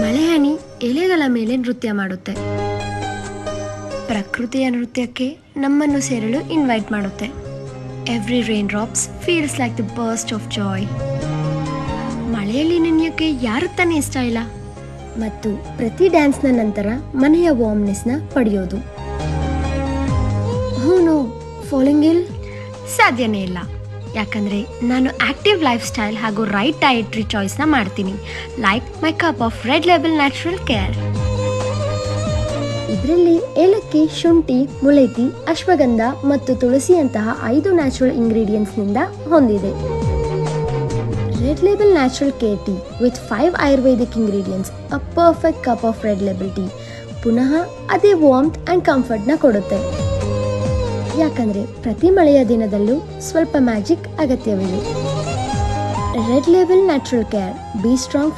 ಮಳೆ ಹನಿ ಎಲೆಗಳ ಮೇಲೆ ನೃತ್ಯ ಮಾಡುತ್ತೆ. ಪ್ರಕೃತಿಯ ನೃತ್ಯಕ್ಕೆ ನಮ್ಮನ್ನು ಸೇರಲು ಇನ್ವೈಟ್ ಮಾಡುತ್ತೆ. Every rain drops feels like the burst of Joy. ಮಳೆಯಲ್ಲಿ ನೆನೆಯೋಕ್ಕೆ ಯಾರು ತಾನೇ ಇಷ್ಟ ಇಲ್ಲ? ಮತ್ತು ಪ್ರತಿ ಡ್ಯಾನ್ಸ್ನ ನಂತರ ಮನೆಯ ವಾರ್ಮ್ನೆಸ್ನ ಪಡೆಯೋದು. ಹೂನು ಫಾಲಿಂಗ್ ಇಲ್ ಸಾಧ್ಯನೇ ಇಲ್ಲ. ಯಾಕಂದರೆ ನಾನು ಆಕ್ಟಿವ್ ಲೈಫ್ ಸ್ಟೈಲ್ ಹಾಗೂ ರೈಟ್ ಡಯಟ್ರಿ ಚಾಯ್ಸ್ನ ಮಾಡ್ತೀನಿ. Like my cup of red label natural care. ಇದರಲ್ಲಿ ಏಲಕ್ಕಿ, ಶುಂಠಿ, ಮುಳೈತಿ, ಅಶ್ವಗಂಧ ಮತ್ತು ತುಳಸಿಯಂತಹ 5 ನ್ಯಾಚುರಲ್ ಇಂಗ್ರೀಡಿಯೆಂಟ್ಸ್ನಿಂದ ಹೊಂದಿದೆ. Red label natural care tea with 5 Ayurvedic ingredients, a perfect cup of red label tea ಪುನಃ ಅದೇ ವಾರ್ಮ್ತ್ ಆ್ಯಂಡ್ ಕಂಫರ್ಟ್ನ ಕೊಡುತ್ತೆ. ಯಾಕಂದರೆ ಪ್ರತಿ ಮಳೆಯ ದಿನದಲ್ಲೂ ಸ್ವಲ್ಪ ಮ್ಯಾಜಿಕ್ ಅಗತ್ಯವಿದೆ. Red label natural care, be strong.